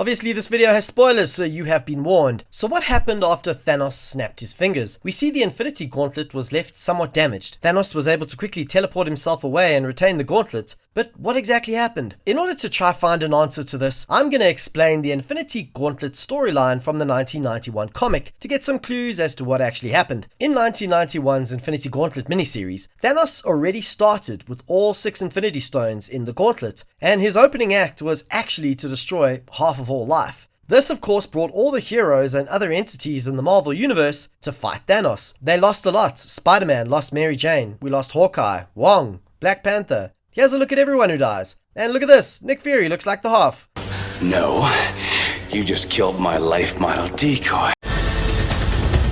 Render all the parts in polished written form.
Obviously this video has spoilers, so you have been warned. So what happened after Thanos snapped his fingers? We see the Infinity Gauntlet was left somewhat damaged. Thanos was able to quickly teleport himself away and retain the gauntlet, but what exactly happened? In order to try find an answer to this, I'm going to explain the Infinity Gauntlet storyline from the 1991 comic to get some clues as to what actually happened. In 1991's Infinity Gauntlet miniseries, Thanos already started with all 6 Infinity Stones in the gauntlet, and his opening act was actually to destroy half of all life. This of course brought all the heroes and other entities in the Marvel Universe to fight Thanos. They lost a lot. Spider-Man lost Mary Jane, we lost Hawkeye, Wong, Black Panther. Here's a look at everyone who dies. And look at this, Nick Fury looks like the half. No, you just killed my life model decoy.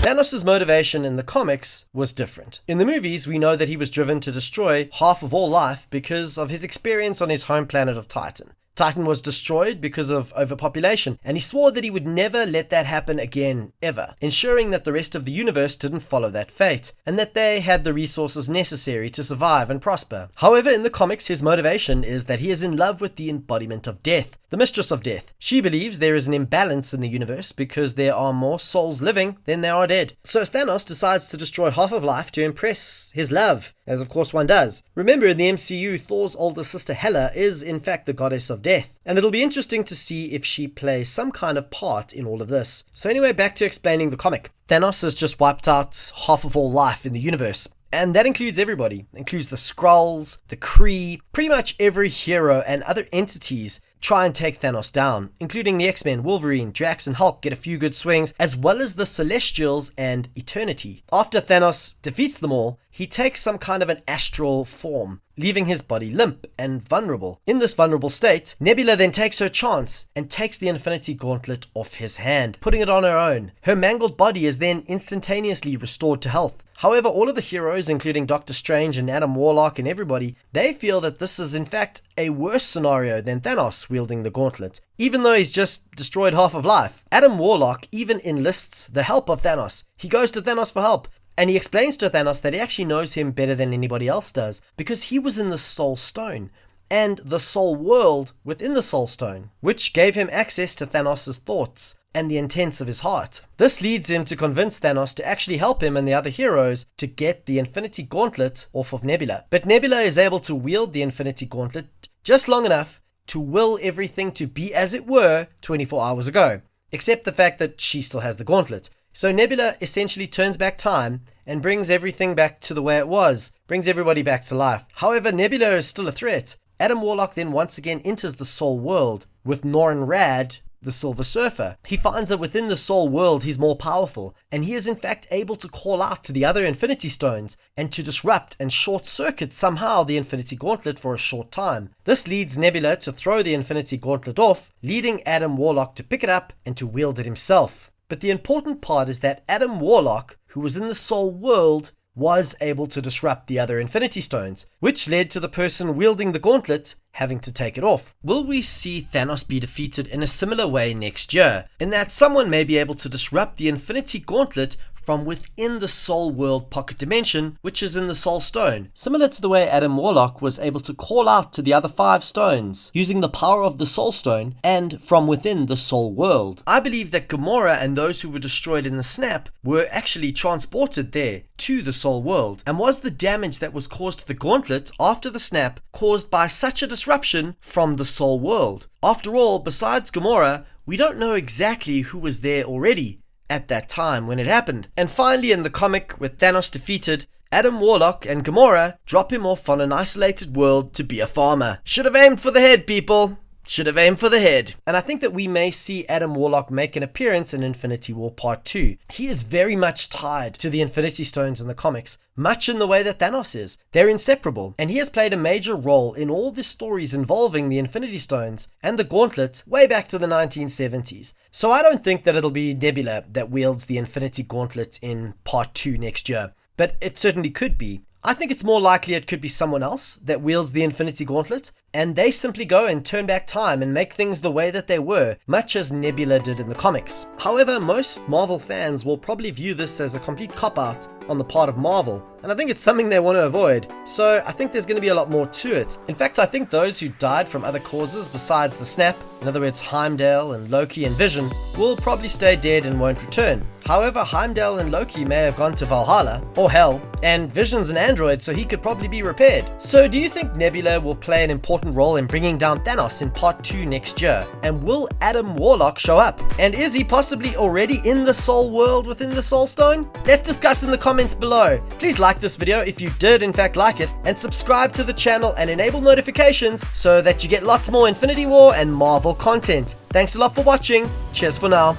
Thanos' motivation in the comics was different. In the movies, we know that he was driven to destroy half of all life because of his experience on his home planet of Titan. Titan was destroyed because of overpopulation, and he swore that he would never let that happen again, ever, ensuring that the rest of the universe didn't follow that fate, and that they had the resources necessary to survive and prosper. However, in the comics, his motivation is that he is in love with the embodiment of death, the mistress of death. She believes there is an imbalance in the universe because there are more souls living than there are dead. So Thanos decides to destroy half of life to impress his love, as of course one does. Remember, in the MCU, Thor's older sister Hela is in fact the goddess of death, and it'll be interesting to see if she plays some kind of part in all of this. So anyway, back to explaining the comic. Thanos has just wiped out half of all life in the universe. And that includes everybody. It includes the Skrulls, the Kree, pretty much every hero and other entities try and take Thanos down, including the X-Men, Wolverine, Drax and Hulk get a few good swings, as well as the Celestials and Eternity. After Thanos defeats them all, he takes some kind of an astral form, leaving his body limp and vulnerable. In this vulnerable state, Nebula then takes her chance and takes the Infinity Gauntlet off his hand, putting it on her own. Her mangled body is then instantaneously restored to health. However, all of the heroes, including Doctor Strange and Adam Warlock and everybody, they feel that this is in fact a worse scenario than Thanos wielding the gauntlet, even though he's just destroyed half of life. Adam Warlock even enlists the help of Thanos. He goes to Thanos for help, and he explains to Thanos that he actually knows him better than anybody else does, because he was in the Soul Stone, and the Soul World within the Soul Stone, which gave him access to Thanos' thoughts and the intents of his heart. This leads him to convince Thanos to actually help him and the other heroes to get the Infinity Gauntlet off of Nebula. But Nebula is able to wield the Infinity Gauntlet just long enough to will everything to be as it were 24 hours ago, except the fact that she still has the gauntlet. So Nebula essentially turns back time and brings everything back to the way it was, brings everybody back to life. However, Nebula is still a threat. Adam Warlock then once again enters the Soul World with Norrin Rad, the Silver Surfer. He finds that within the Soul World he's more powerful, and he is in fact able to call out to the other Infinity Stones and to disrupt and short-circuit somehow the Infinity Gauntlet for a short time. This leads Nebula to throw the Infinity Gauntlet off, leading Adam Warlock to pick it up and to wield it himself. But the important part is that Adam Warlock, who was in the Soul World, was able to disrupt the other Infinity Stones, which led to the person wielding the gauntlet having to take it off. Will we see Thanos be defeated in a similar way next year, in that someone may be able to disrupt the Infinity Gauntlet from within the Soul World pocket dimension, which is in the Soul Stone, similar to the way Adam Warlock was able to call out to the other 5 stones using the power of the Soul Stone and from within the Soul World? I believe that Gamora and those who were destroyed in the snap were actually transported there to the Soul World. And was the damage that was caused to the gauntlet after the snap caused by such a disruption from the Soul World? After all, besides Gamora, we don't know exactly who was there already at that time when it happened. And finally, in the comic, with Thanos defeated, Adam Warlock and Gamora drop him off on an isolated world to be a farmer. Should have aimed for the head, people. Should have aimed for the head. And I think that we may see Adam Warlock make an appearance in Infinity War Part 2. He is very much tied to the Infinity Stones in the comics, much in the way that Thanos is. They're inseparable, and he has played a major role in all the stories involving the Infinity Stones and the Gauntlet way back to the 1970s. So I don't think that it'll be Nebula that wields the Infinity Gauntlet in Part 2 next year, but it certainly could be. I think it's more likely it could be someone else that wields the Infinity Gauntlet, and they simply go and turn back time and make things the way that they were, much as Nebula did in the comics. However, most Marvel fans will probably view this as a complete cop-out on the part of Marvel, and I think it's something they want to avoid, so I think there's going to be a lot more to it. In fact, I think those who died from other causes besides the snap, in other words Heimdall and Loki and Vision, will probably stay dead and won't return. However, Heimdall and Loki may have gone to Valhalla, or Hell, and Vision's an android, so he could probably be repaired. So do you think Nebula will play an important role in bringing down Thanos in part 2 next year? And will Adam Warlock show up? And is he possibly already in the Soul World within the Soul Stone? Let's discuss in the comments below. Please like this video if you did in fact like it, and subscribe to the channel and enable notifications so that you get lots more Infinity War and Marvel content. Thanks a lot for watching. Cheers for now.